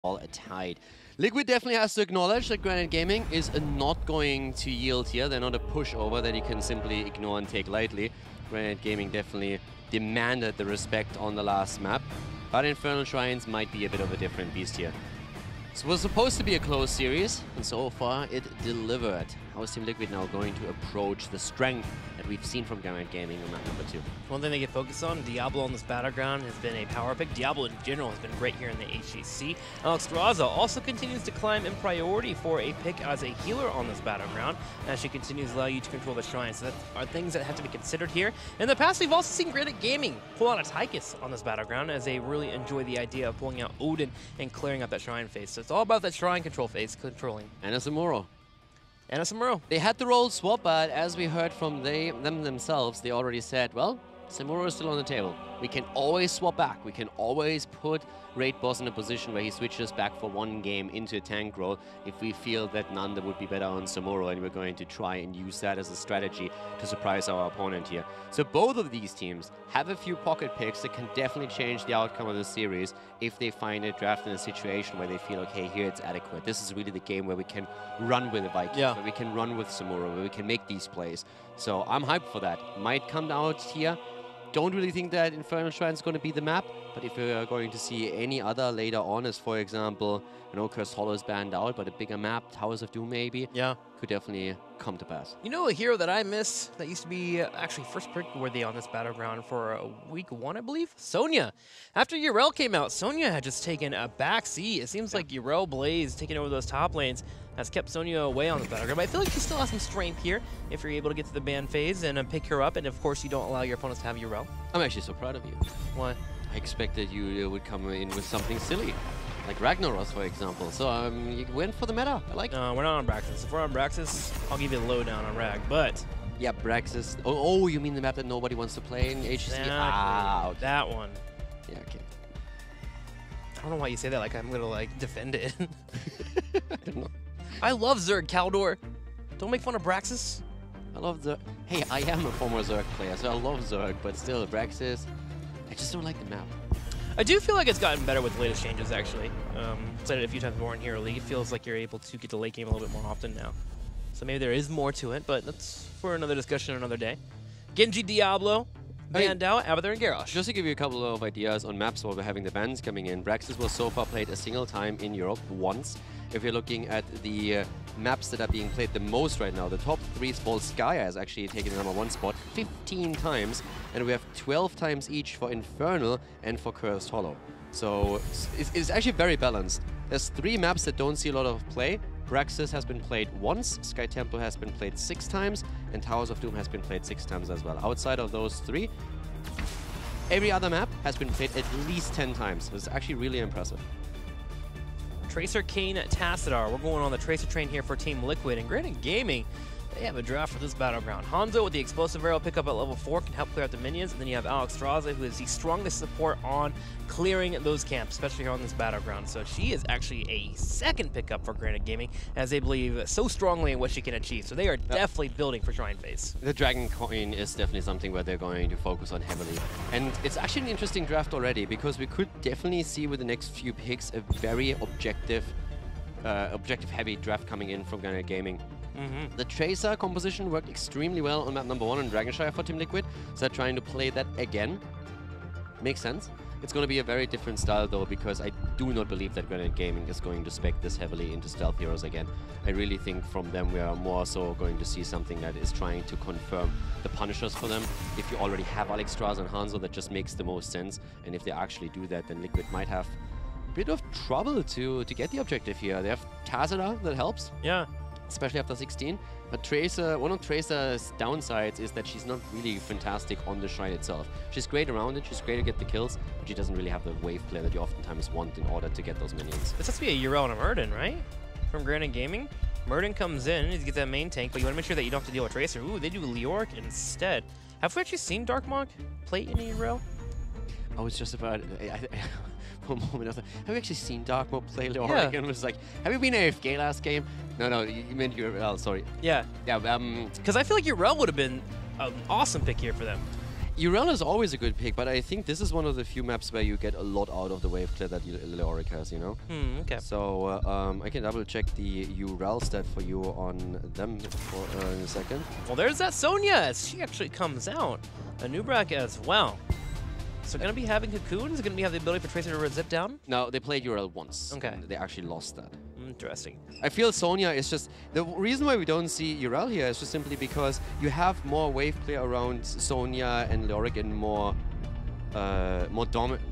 all tied. Liquid definitely has to acknowledge that Granite Gaming is not going to yield here. They're not a pushover that you can simply ignore and take lightly. Granite Gaming definitely demanded the respect on the last map, but Infernal Shrines might be a bit of a different beast here. So it was supposed to be a close series, and so far it delivered. How is Team Liquid now going to approach the strength that we've seen from Granite Gaming on map number 2? One thing they get focused on, Diablo on this battleground has been a power pick. Diablo in general has been great here in the HGC. Alex Raza also continues to climb in priority for a pick as a healer on this battleground, as she continues to allow you to control the shrine. So that are things that have to be considered here. In the past, we've also seen Granite Gaming pull out a Tychus on this battleground, as they really enjoy the idea of pulling out Odin and clearing up that shrine phase. So it's all about that shrine control phase, controlling. And a Samuro. And a Samuro. They had the role swap, but as we heard from them themselves, they already said, well, Samuro is still on the table. We can always swap back. We can always put Raid Boss in a position where he switches back for one game into a tank role if we feel that Nanda would be better on Samuro, and we're going to try and use that as a strategy to surprise our opponent here. So both of these teams have a few pocket picks that can definitely change the outcome of the series if they find a draft in a situation where they feel, okay, here it's adequate. This is really the game where we can run with the Vikings, where we can run with Samuro, where we can make these plays. So I'm hyped for that. Might come out here. Don't really think that Infernal Shrine is going to be the map, but if we're going to see any other later on, as for example, you know, Cursed Hollow is banned out, but a bigger map, Towers of Doom maybe, could definitely come to pass. You know a hero that I miss that used to be actually first pick worthy on this battleground for week 1, I believe? Sonya. After Yrel came out, Sonya had just taken a back seat. It seems like Yrel Blaze taking over those top lanes has kept Sonya away on this battleground, but I feel like she still has some strength here if you're able to get to the ban phase and pick her up, and of course you don't allow your opponents to have Yrel. I'm actually so proud of you. What? I expected you would come in with something silly, like Ragnaros, for example. So you went for the meta. I like it. No, we're not on Braxis. If we're on Braxis, I'll give you a lowdown on Rag, but... Yeah, Braxis. Oh, you mean the map that nobody wants to play in HGC? Exactly. Ah, okay. That one. Yeah, okay. I don't know why you say that like I'm gonna like defend it. I don't know. I love Zerg, Caldor. Don't make fun of Braxis. I love Zerg. Hey, I am a former Zerg player, so I love Zerg, but still, Braxis, I just don't like the map. I do feel like it's gotten better with the latest changes, actually. Played it a few times more in Hero League. It feels like you're able to get the late game a little bit more often now. So maybe there is more to it, but that's for another discussion another day. Genji Diablo, banned out, Abathur and Garrosh. Just to give you a couple of ideas on maps while we're having the bans coming in, Braxis was so far played a single time in Europe, once. If you're looking at the maps that are being played the most right now, the top 3 Volskaya is actually taking the #1 spot 15 times, and we have 12 times each for Infernal and for Cursed Hollow. So it's actually very balanced. There's 3 maps that don't see a lot of play. Braxis has been played once, Sky Temple has been played 6 times, and Towers of Doom has been played 6 times as well. Outside of those 3, every other map has been played at least 10 times. It's actually really impressive. Tracer, Kane, Tassadar. We're going on the Tracer train here for Team Liquid, and Granite Gaming, they have a draft for this battleground. Hanzo with the explosive arrow pickup at level 4 can help clear out the minions, and then you have Alex Straza, who is the strongest support on clearing those camps, especially here on this battleground. So she is actually a second pickup for Granite Gaming, as they believe so strongly in what she can achieve. So they are definitely building for Shrine Phase. The Dragon Coin is definitely something where they're going to focus on heavily. And it's actually an interesting draft already, because we could definitely see with the next few picks a very objective-heavy draft coming in from Granite Gaming. The Tracer composition worked extremely well on map number 1 in Dragonshire for Team Liquid, so they're trying to play that again. Makes sense. It's going to be a very different style though, because I do not believe that Granite Gaming is going to spec this heavily into stealth heroes again. I really think from them we are more so going to see something that is trying to confirm the punishers for them. If you already have Alex Straza and Hanzo, that just makes the most sense, and if they actually do that, then Liquid might have a bit of trouble to get the objective here. They have Tassadar that helps. Yeah. Especially after 16. But Tracer, one of Tracer's downsides is that she's not really fantastic on the shrine itself. She's great around it, she's great to get the kills, but she doesn't really have the wave play that you oftentimes want in order to get those minions. This has to be a Yrel and a Murden, right? From Granite Gaming. Murden comes in, he gets that main tank, but you want to make sure that you don't have to deal with Tracer. Ooh, they do Leoric instead. Have we actually seen Darkmog play in Yrel? I was just about... for a moment, I was like, have you actually seen Darkmog play Leoric? Yeah. And it was like, have you been AFK last game? No, you meant Yrel, sorry. Yeah. Yeah, because I feel like Yrel would have been an awesome pick here for them. Urel is always a good pick, but I think this is one of the few maps where you get a lot out of the wave clear that Leoric has, you know? Okay. So I can double check the Urel stat for you on them for, in a second. Well, there's that Sonya as she actually comes out. A Nubrak as well. So going to be having Cocoons? Going to have the ability for Tracer to zip down? No, they played Urel once. Okay. And they actually lost that. Interesting. I feel Sonya is just... The reason why we don't see Urel here is just simply because you have more wave clear around Sonya and Leoric and more dominant...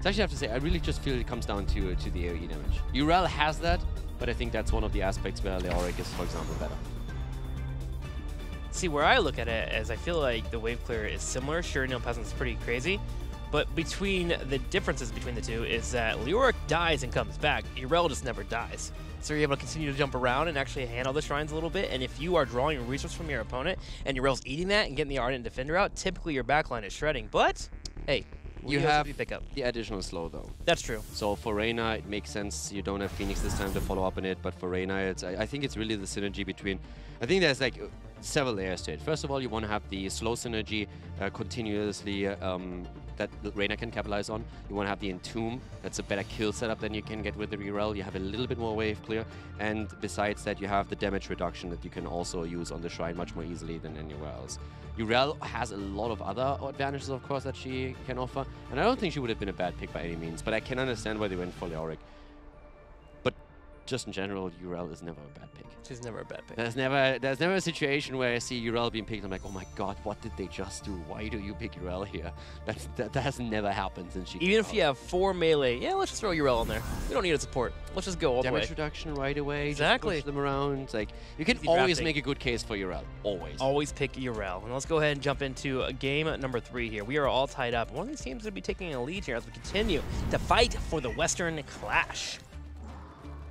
I actually have to say, I really just feel it comes down to the AoE damage. Urel has that, but I think that's one of the aspects where Leoric is, for example, better. See, where I look at it is I feel like the wave clear is similar. Sure, Neil Peasant's pretty crazy. But between the differences between the two is that Leoric dies and comes back. Urel just never dies. So you're able to continue to jump around and actually handle the shrines a little bit. And if you are drawing a resource from your opponent and Urel's eating that and getting the Ardent Defender out, typically your backline is shredding. But, hey, you have pick up the additional slow, though. That's true. So for Reyna, it makes sense. You don't have Phoenix this time to follow up on it. But for Reyna, it's, I think it's really the synergy between... I think there's like several layers to it. First of all, you want to have the slow synergy continuously that Reyna can capitalize on. You want to have the Entomb. That's a better kill setup than you can get with the Urel. You have a little bit more wave clear. And besides that, you have the damage reduction that you can also use on the Shrine much more easily than anywhere else. Urel has a lot of other advantages, of course, that she can offer. And I don't think she would have been a bad pick by any means. But I can understand why they went for Leoric. But just in general, Urel is never a bad pick. She's never a bad pick. There's never a situation where I see Urel being picked. I'm like, oh my god, what did they just do? Why do you pick Urel here? That has never happened since she. Even if you have 4 melee, yeah, let's just throw Urel in there. We don't need a support. Let's just go all the way. Damage reduction right away. Exactly. Just push them around. Like you can always make a good case for Urel. Always. Always pick Urel. And let's go ahead and jump into game number 3 here. We are all tied up. One of these teams will be taking a lead here as we continue to fight for the Western Clash.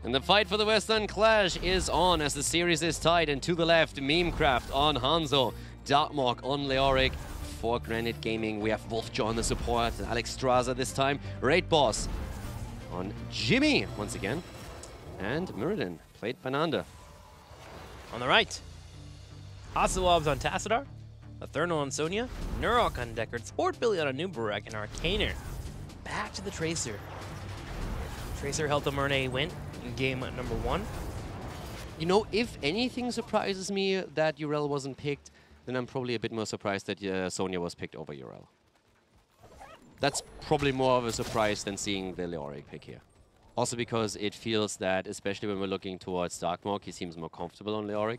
And the fight for the Western Clash is on as the series is tied. And to the left, Memecraft on Hanzo, Darkmork on Leoric. For Granite Gaming, we have Wolfjaw on the support, Alex Straza this time, Raid Boss on Jimmy once again, and Muradin, played by Nanda. On the right, Hasselwab's on Tassadar, Athernal on Sonya, Nurok on Deckard, Sport Billy on a Nubarak, and Arcaner. Back to the Tracer. Tracer helped them earn a win in game number 1. You know, if anything surprises me that Urel wasn't picked, then I'm probably a bit more surprised that Sonya was picked over Urel. That's probably more of a surprise than seeing the Leoric pick here. Also because it feels that, especially when we're looking towards Darkmork, he seems more comfortable on Leoric.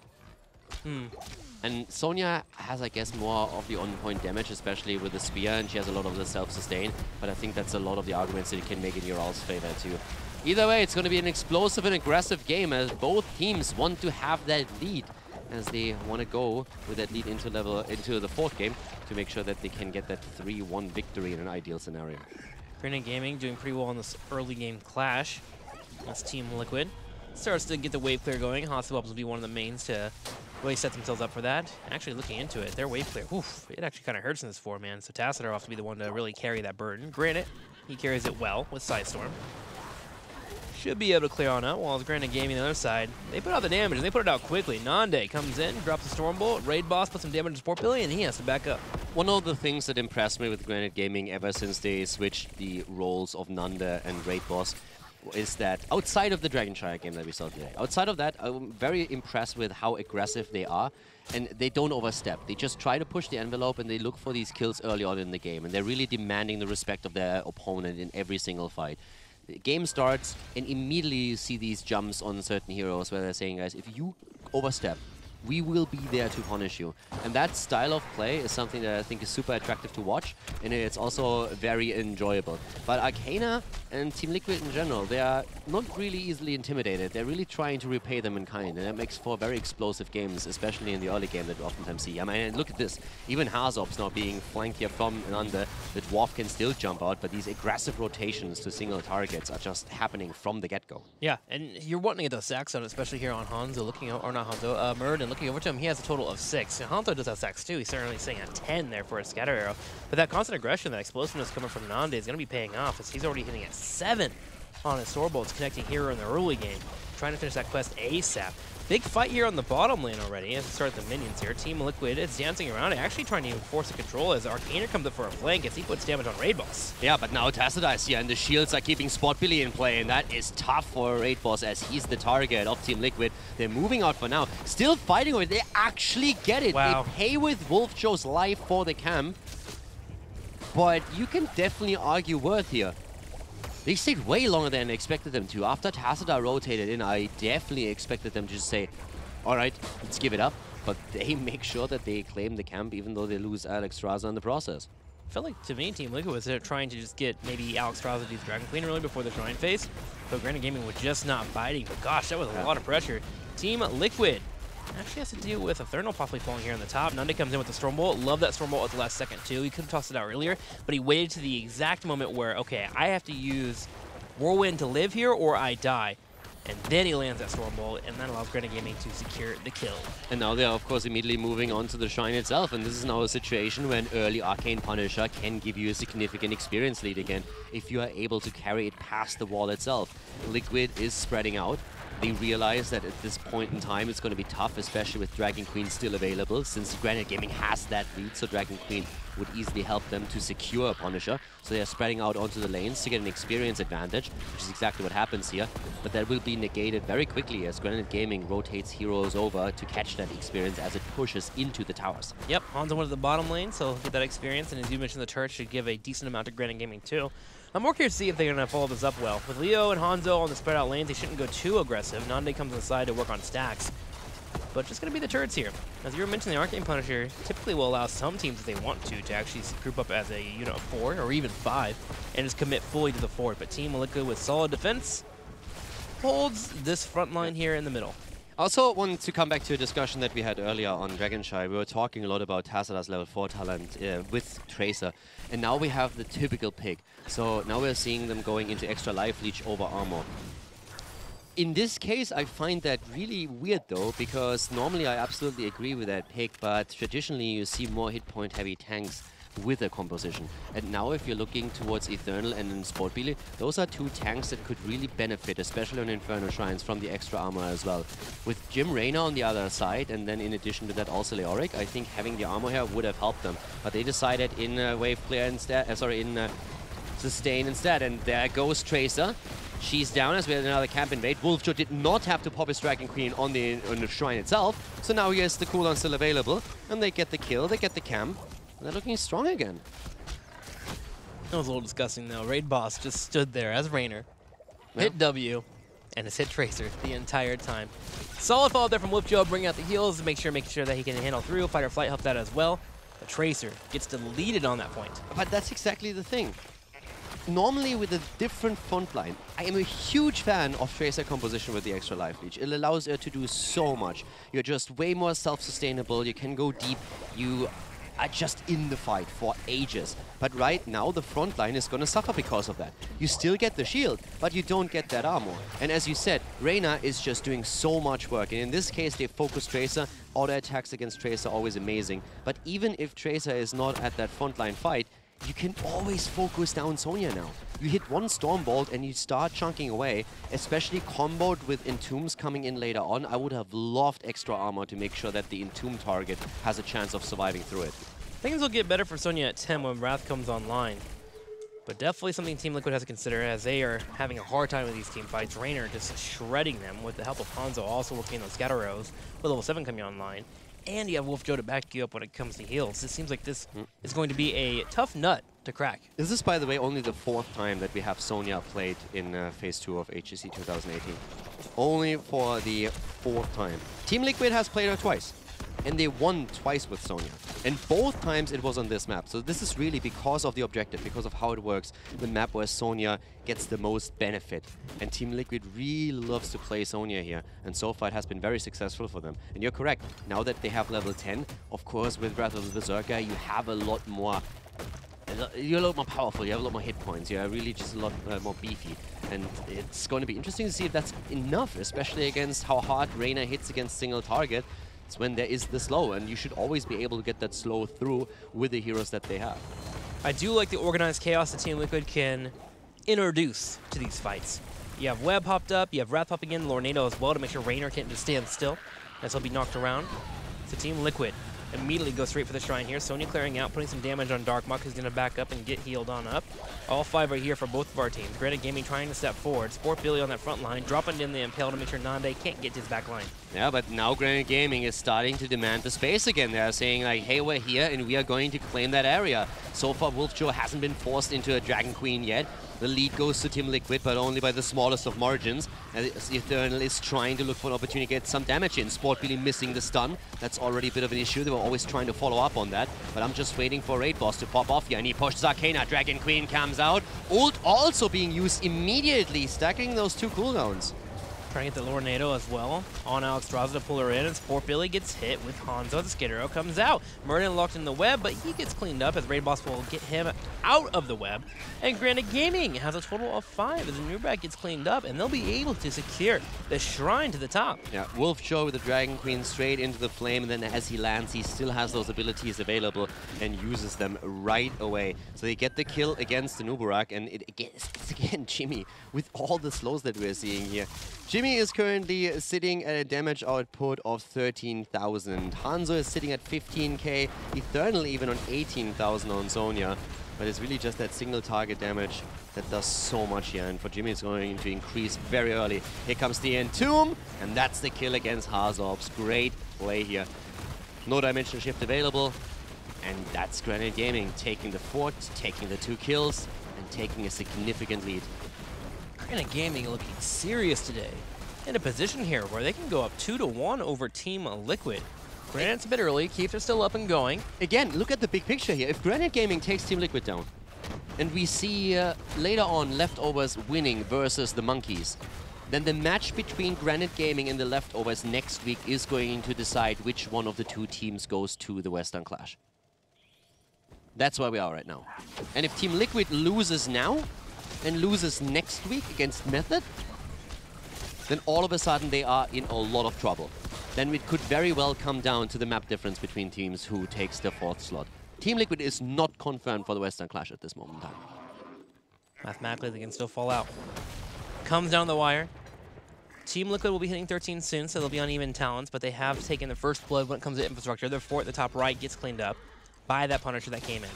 And Sonya has, I guess, more of the on-point damage, especially with the spear, and she has a lot of the self-sustain. But I think that's a lot of the arguments that you can make in Urel's favor too. Either way, it's going to be an explosive and aggressive game as both teams want to have that lead, as they want to go with that lead into the 4th game to make sure that they can get that 3-1 victory in an ideal scenario. Granite Gaming doing pretty well in this early game clash. That's Team Liquid. Starts to get the wave clear going. Hasselwabs will be one of the mains to really set themselves up for that. Actually, looking into it, their wave clear, oof, it actually kind of hurts in this 4-man. So Tassadar will have to be the one to really carry that burden. Granite, he carries it well with Sidestorm. Should be able to clear on out, while Granite Gaming on the other side, they put out the damage, and they put it out quickly. Nande comes in, drops a Stormbolt, Raid Boss puts some damage to Sport Billy, and he has to back up. One of the things that impressed me with Granite Gaming ever since they switched the roles of Nanda and Raid Boss is that outside of the Dragonshire game that we saw today, outside of that, I'm very impressed with how aggressive they are, and they don't overstep. They just try to push the envelope, and they look for these kills early on in the game, and they're really demanding the respect of their opponent in every single fight. The game starts, and immediately you see these jumps on certain heroes where they're saying, guys, if you overstep, we will be there to punish you. And that style of play is something that I think is super attractive to watch, and it's also very enjoyable. But Arcana and Team Liquid in general, they are not really easily intimidated. They're really trying to repay them in kind, and that makes for very explosive games, especially in the early game that we oftentimes see. I mean, look at this. Even Hazop's now being flanked here from under. The Dwarf can still jump out, but these aggressive rotations to single targets are just happening from the get-go. Yeah, and you're wanting to get those sacks out, especially here on Hanzo, looking out, or not Hanzo, Muradin looking over to him. He has a total of 6. And Hanzo does have sacks too. He's certainly sitting at 10 there for a scatter arrow. But that constant aggression, that explosiveness coming from Nande is going to be paying off, as he's already hitting at 7 on his Stormbolts, connecting here in the early game. trying to finish that quest ASAP. Big fight here on the bottom lane already as we start the minions here. Team Liquid is dancing around, actually trying to force a control as Arcaner comes up for a flank as he puts damage on Raid Boss. Yeah, but now Tacita is here, and the shields are keeping Spot Billy in play, and that is tough for Raid Boss as he's the target of Team Liquid. They're moving out for now, still fighting with it. They actually get it. Wow. They pay with Wolf Joe's life for the camp, but you can definitely argue worth here. They stayed way longer than I expected them to. After Tacita rotated in, I definitely expected them to just say, all right, let's give it up. But they make sure that they claim the camp even though they lose Alex Straza in the process. I felt like, to me, Team Liquid was trying to just get maybe Alex Straza to use Dragon Queen really before the Shrine phase. But Granite Gaming was just not biting. But gosh, that was a lot of pressure. Team Liquid actually has to deal with Eternal possibly falling here on the top. Nande comes in with the Storm Bolt. Love that Storm Bolt at the last second, too. He could have tossed it out earlier, but he waited to the exact moment where, okay, I have to use Whirlwind to live here or I die. And then he lands that Storm Bolt, and that allows Granite Gaming to secure the kill. And now they are, of course, immediately moving on to the Shrine itself. And this is now a situation when early Arcane Punisher can give you a significant experience lead again if you are able to carry it past the wall itself. Liquid is spreading out. They realize that at this point in time it's going to be tough, especially with Dragon Queen still available, since Granite Gaming has that lead, so Dragon Queen would easily help them to secure Punisher. So they are spreading out onto the lanes to get an experience advantage, which is exactly what happens here. But that will be negated very quickly as Granite Gaming rotates heroes over to catch that experience as it pushes into the towers. Yep, Hanzo went to the bottom lane, so he'll get that experience, and as you mentioned, the turret should give a decent amount to Granite Gaming too. I'm more curious to see if they're going to follow this up well. With Leo and Hanzo on the spread out lanes, they shouldn't go too aggressive. Nande comes inside to work on stacks. But just going to be the turrets here. As you were mentioning, the Arcane Punisher typically will allow some teams, if they want to actually group up as a unit of 4 or even 5 and just commit fully to the fort. But Team Liquid with solid defense holds this front line here in the middle. I also wanted to come back to a discussion that we had earlier on Dragonshy. We were talking a lot about Tacita's level 4 talent with Tracer, and now we have the typical pick. So now we're seeing them going into extra life leech over armor. In this case, I find that really weird though, because normally I absolutely agree with that pick, but traditionally you see more hit point heavy tanks with a composition. And now if you're looking towards Eternal and then Sportbile, those are two tanks that could really benefit, especially on Inferno Shrines, from the extra armor as well. With Jim Raynor on the other side, and then in addition to that also Leoric, I think having the armor here would have helped them. But they decided in Wave Clear instead, in Sustain instead, and there goes Tracer. She's down as we had another camp invade. Wolfjo did not have to pop his Dragon Queen on the Shrine itself, so now he has the cooldown still available, and they get the kill, they get the camp. They're looking strong again. That was a little disgusting though. Raid Boss just stood there as Raynor, hit W, and has hit Tracer the entire time. Solid follow there from Wolfjo, bringing out the heals, making sure that he can handle through. Fight or Flight helped that as well. But Tracer gets deleted on that point. But that's exactly the thing. Normally with a different front line, I am a huge fan of Tracer composition with the extra life leech. It allows her to do so much. You're just way more self-sustainable, you can go deep, you are just in the fight for ages. But right now, the front line is going to suffer because of that. You still get the shield, but you don't get that armor. And as you said, Reyna is just doing so much work. And in this case, they focus Tracer. Auto attacks against Tracer are always amazing. But even if Tracer is not at that front line fight, you can always focus down Sonya now. You hit one Stormbolt and you start chunking away, especially comboed with Entombs coming in later on. I would have loved extra armor to make sure that the Entomb target has a chance of surviving through it. Things will get better for Sonya at 10 when Wrath comes online. But definitely something Team Liquid has to consider as they are having a hard time with these team fights. Raynor just shredding them with the help of Hanzo also working those scatter arrows with level 7 coming online. And you have Wolfjo to back you up when it comes to heals. It seems like this is going to be a tough nut to crack. This is, by the way, only the 4th time that we have Sonya played in Phase 2 of HGC 2018. Only for the 4th time. Team Liquid has played her twice. And they won twice with Sonya. And both times it was on this map. So this is really because of the objective, because of how it works. The map where Sonya gets the most benefit. And Team Liquid really loves to play Sonya here. And so far it has been very successful for them. And you're correct. Now that they have level 10, of course with Wrath of the Berserker, you have a lot more... You're a lot more powerful, you have a lot more hit points, you're really just a lot more beefy. And it's going to be interesting to see if that's enough, especially against how hard Reyna hits against single target. It's when there is the slow, and you should always be able to get that slow through with the heroes that they have. I do like the organized chaos that Team Liquid can introduce to these fights. You have Web popped up, you have Wrath popping in, Lornado as well to make sure Raynor can't just stand still, as he'll be knocked around. So Team Liquid immediately go straight for the Shrine here. Sonya clearing out, putting some damage on Darkmok, who's going to back up and get healed on up. All 5 are here for both of our teams. Granite Gaming trying to step forward. Sport Billy on that front line, dropping in the Impale to make sure Nande can't get to his back line. Yeah, but now Granite Gaming is starting to demand the space again. They're saying like, hey, we're here and we are going to claim that area. So far, Wolfjo hasn't been forced into a Dragon Queen yet. The lead goes to Team Liquid, but only by the smallest of margins. As Eternal is trying to look for an opportunity to get some damage in. Sport Billy missing the stun. That's already a bit of an issue. They were always trying to follow up on that. But I'm just waiting for Raid Boss to pop off here. And he pushes Arcana. Dragon Queen comes out. Ult also being used immediately, stacking those 2 cooldowns. Trying to get the Lornado as well on Alex Draza to pull her in, and Sport Billy gets hit with Hanzo. The Skid comes out. Murden locked in the web, but he gets cleaned up as Raid Boss will get him out of the web. And Granite Gaming has a total of 5 as the Nubrak gets cleaned up, and they'll be able to secure the Shrine to the top. Yeah, Wolfjo with the Dragon Queen straight into the flame, and then as he lands, he still has those abilities available and uses them right away. So they get the kill against the Nubarak, and it's again Jimmy with all the slows that we're seeing here. Jimmy is currently sitting at a damage output of 13,000. Hanzo is sitting at 15k. Eternal even on 18,000 on Sonya. But it's really just that single target damage that does so much here. And for Jimmy, it's going to increase very early. Here comes the Entomb, and that's the kill against Hazorps. Great play here. No dimension shift available. And that's Granite Gaming taking the fort, taking the 2 kills, and taking a significant lead. Granite Gaming looking serious today. In a position here where they can go up 2-1 over Team Liquid. Granite's a bit early, Keeps are still up and going. Again, look at the big picture here. If Granite Gaming takes Team Liquid down, and we see later on Leftovers winning versus the Monkeys, then the match between Granite Gaming and the Leftovers next week is going to decide which one of the 2 teams goes to the Western Clash. That's where we are right now. And if Team Liquid loses now, and loses next week against Method, then all of a sudden they are in a lot of trouble. Then it could very well come down to the map difference between teams who takes the 4th slot. Team Liquid is not confirmed for the Western Clash at this moment in time. Mathematically, they can still fall out. Comes down the wire. Team Liquid will be hitting 13 soon, so they'll be on even talents, but they have taken the first blood when it comes to infrastructure. Their fort at the top right gets cleaned up by that Punisher that came in.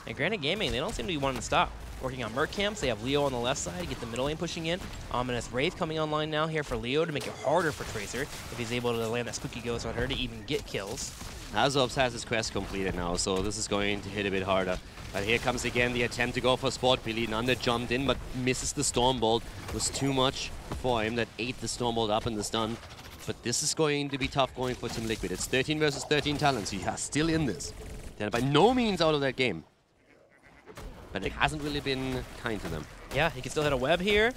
And Granite Gaming, they don't seem to be wanting to stop. Working on Merc camps, they have Leo on the left side to get the middle lane pushing in. Ominous Wraith coming online now here for Leo to make it harder for Tracer if he's able to land that Spooky Ghost on her to even get kills. Hazorps has his quest completed now, so this is going to hit a bit harder. But here comes again the attempt to go for Sport Billy. Nanda jumped in, but misses the Stormbolt. It was too much for him that ate the Stormbolt up in the stun. But this is going to be tough going for Team Liquid. It's 13 versus 13 talents. He is still in this. They're by no means out of that game. But it hasn't really been kind to them. Yeah, he can still hit a web here,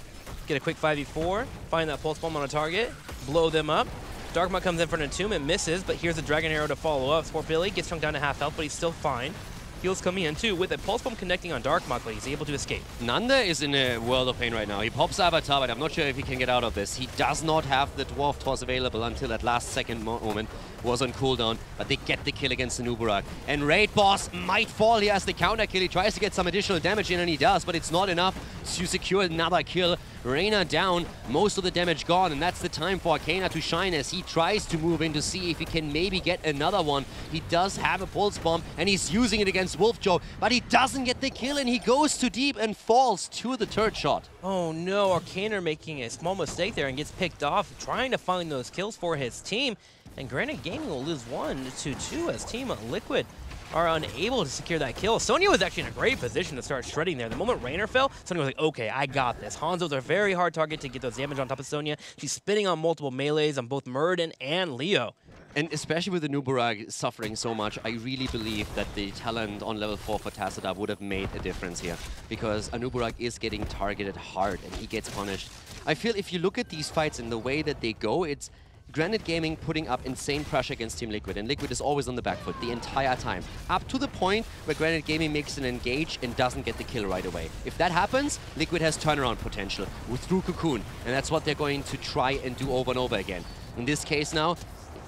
get a quick 5v4, find that pulse bomb on a target, blow them up. Darkmok comes in for an Entomb and misses, but here's a Dragon Arrow to follow up. Sport Billy gets chunked down to half health, but he's still fine. Heals coming in too, with a pulse bomb connecting on Darkmok, but he's able to escape. Nanda is in a world of pain right now. He pops Avatar, but I'm not sure if he can get out of this. He does not have the Dwarf Toss available until that last second moment. Was on cooldown, but they get the kill against the Nubarak. And Raid Boss might fall here as the counter kill. He tries to get some additional damage in, and he does, but it's not enough to secure another kill. Reyna down, most of the damage gone, and that's the time for Arcana to shine as he tries to move in to see if he can maybe get another one. He does have a pulse bomb, and he's using it against Wolfjo, but he doesn't get the kill, and he goes too deep and falls to the turret shot. Oh no, Arcana making a small mistake there and gets picked off, trying to find those kills for his team. And Granite Gaming will lose 1-2 as Team Liquid are unable to secure that kill. Sonya was actually in a great position to start shredding there. The moment Raynor fell, Sonya was like, okay, I got this. Hanzo's a very hard target to get those damage on top of Sonya. She's spinning on multiple melees on both Murden and Leo. And especially with the Nubarak suffering so much, I really believe that the talent on level 4 for Tassadar would have made a difference here. Because Nubarak is getting targeted hard and he gets punished. I feel if you look at these fights and the way that they go, it's Granite Gaming putting up insane pressure against Team Liquid, and Liquid is always on the back foot the entire time. Up to the point where Granite Gaming makes an engage and doesn't get the kill right away. If that happens, Liquid has turnaround potential through Cocoon, and that's what they're going to try and do over and over again. In this case now,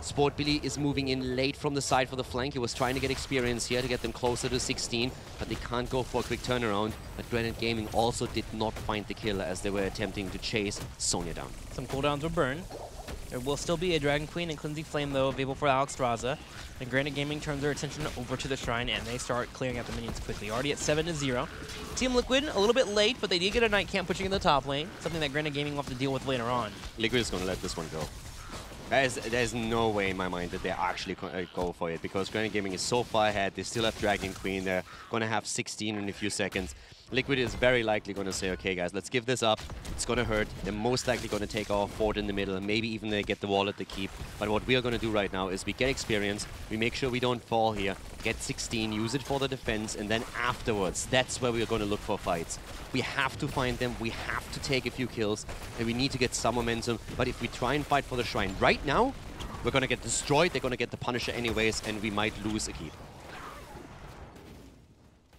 Sport Billy is moving in late from the side for the flank. He was trying to get experience here to get them closer to 16, but they can't go for a quick turnaround. But Granite Gaming also did not find the kill as they were attempting to chase Sonya down. Some cooldowns were burned. There will still be a Dragon Queen and Cleansing Flame, though, available for Alex Raza. And Granite Gaming turns their attention over to the Shrine, and they start clearing out the minions quickly. Already at 7-0. Team Liquid, a little bit late, but they did get a Night Camp pushing in the top lane, something that Granite Gaming will have to deal with later on. Liquid is going to let this one go. There's no way in my mind that they actually go for it, because Granite Gaming is so far ahead. They still have Dragon Queen. They're going to have 16 in a few seconds. Liquid is very likely going to say, okay, guys, let's give this up. It's going to hurt. They're most likely going to take our fort in the middle, and maybe even they get the wall at the keep. But what we are going to do right now is we get experience. We make sure we don't fall here. Get 16, use it for the defense, and then afterwards, that's where we are going to look for fights. We have to find them. We have to take a few kills, and we need to get some momentum. But if we try and fight for the Shrine right now, we're going to get destroyed. They're going to get the Punisher anyways, and we might lose a keep.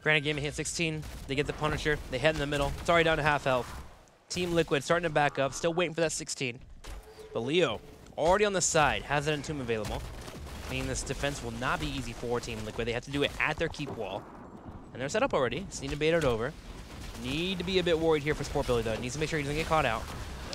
Granite Gaming hit 16. They get the Punisher. They head in the middle. It's already down to half health. Team Liquid starting to back up. Still waiting for that 16. But Leo, already on the side, has an Entomb available. Meaning this defense will not be easy for Team Liquid. They have to do it at their keep wall. And they're set up already. Just need to bait it over. Need to be a bit worried here for Sport Billy, though. Needs to make sure he doesn't get caught out.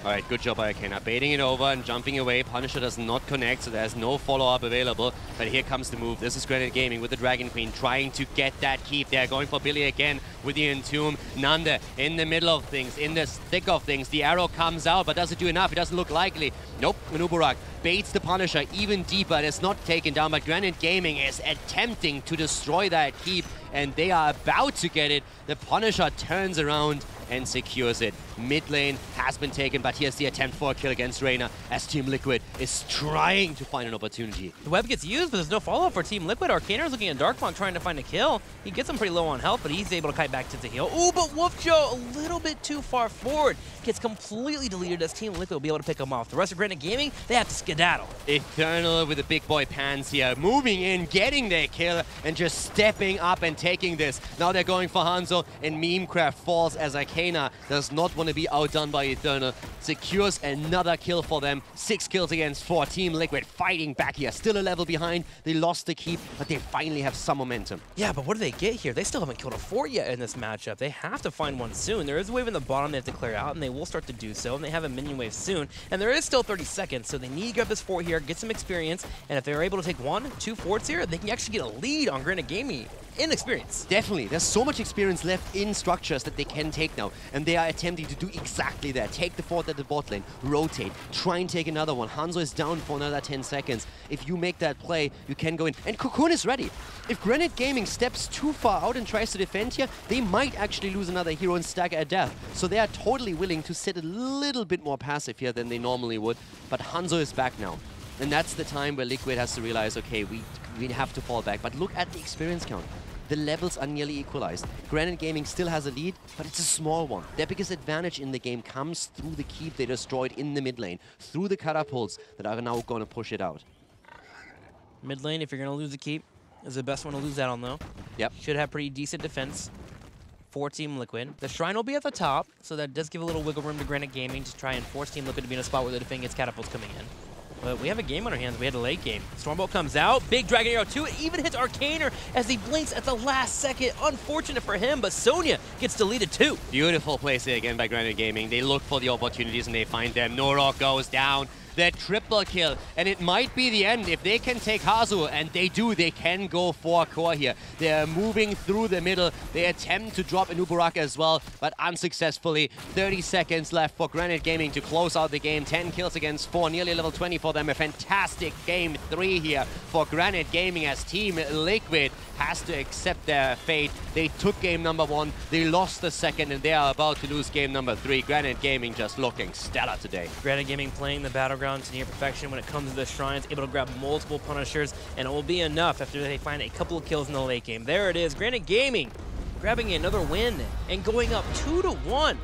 All right, good job by Akena. Baiting it over and jumping away. Punisher does not connect, so there's no follow-up available. But here comes the move. This is Granite Gaming with the Dragon Queen trying to get that keep there. Going for Billy again with the Entomb. Nanda in the middle of things, in the thick of things. The arrow comes out, but does it do enough? It doesn't look likely. Nope, Manuburak baits the Punisher even deeper. It is not taken down, but Granite Gaming is attempting to destroy that keep, and they are about to get it. The Punisher turns around and secures it. Mid lane has been taken, but here's the attempt for a kill against Reyna as Team Liquid is trying to find an opportunity. The web gets used, but there's no follow-up for Team Liquid. Arcaner's looking at Darkmonk trying to find a kill. He gets him pretty low on health, but he's able to kite back to the heal. Ooh, but Wolfjo a little bit too far forward. Gets completely deleted as Team Liquid will be able to pick him off. The rest of Granite Gaming, they have to skedaddle. Eternal with the big boy pants here, moving in, getting their kill, and just stepping up and taking this. Now they're going for Hanzo, and Memecraft falls as Akena does not want to be outdone by Eternal. Secures another kill for them. 6 kills against 4. Team Liquid fighting back here. Still a level behind. They lost the keep, but they finally have some momentum. Yeah, but what do they get here? They still haven't killed a fort yet in this matchup. They have to find one soon. There is a wave in the bottom they have to clear out, and they will start to do so, and they have a minion wave soon. And there is still 30 seconds, so they need to grab this fort here, get some experience, and if they're able to take 1, 2 forts here, they can actually get a lead on Granite Gaming in experience. Definitely. There's so much experience left in structures that they can take now, and they are attempting to do exactly that. Take the fort at the bot lane, rotate, try and take another one. Hanzo is down for another 10 seconds. If you make that play, you can go in. And Cocoon is ready. If Granite Gaming steps too far out and tries to defend here, they might actually lose another hero and stagger a death. So they are totally willing to sit a little bit more passive here than they normally would. But Hanzo is back now. And that's the time where Liquid has to realize, okay, we have to fall back. But look at the experience count. The levels are nearly equalized. Granite Gaming still has a lead, but it's a small one. Their biggest advantage in the game comes through the keep they destroyed in the mid lane, through the catapults that are now going to push it out. Mid lane, if you're going to lose the keep, is the best one to lose that on, though. Yep. Should have pretty decent defense for Team Liquid. The Shrine will be at the top, so that does give a little wiggle room to Granite Gaming to try and force Team Liquid to be in a spot where the defending gets catapults coming in. But we have a game on our hands. We had a late game. Stormbolt comes out. Big Dragon Arrow 2. It even hits Arcaner as he blinks at the last second. Unfortunate for him, but Sonya gets deleted too. Beautiful place here again by Granite Gaming. They look for the opportunities and they find them. Norok goes down. Their triple kill, and it might be the end. If they can take Hazu, and they do, they can go for core here. They're moving through the middle. They attempt to drop Inuburak as well, but unsuccessfully. 30 seconds left for Granite Gaming to close out the game. 10 kills against 4, nearly level 20 for them. A fantastic game 3 here for Granite Gaming as Team Liquid has to accept their fate. They took game number 1, they lost the second, and they are about to lose game number 3. Granite Gaming just looking stellar today. Granite Gaming playing the battleground to near perfection when it comes to the Shrines, able to grab multiple Punishers, and it will be enough after they find a couple of kills in the late game. There it is, Granite Gaming grabbing another win and going up 2-1.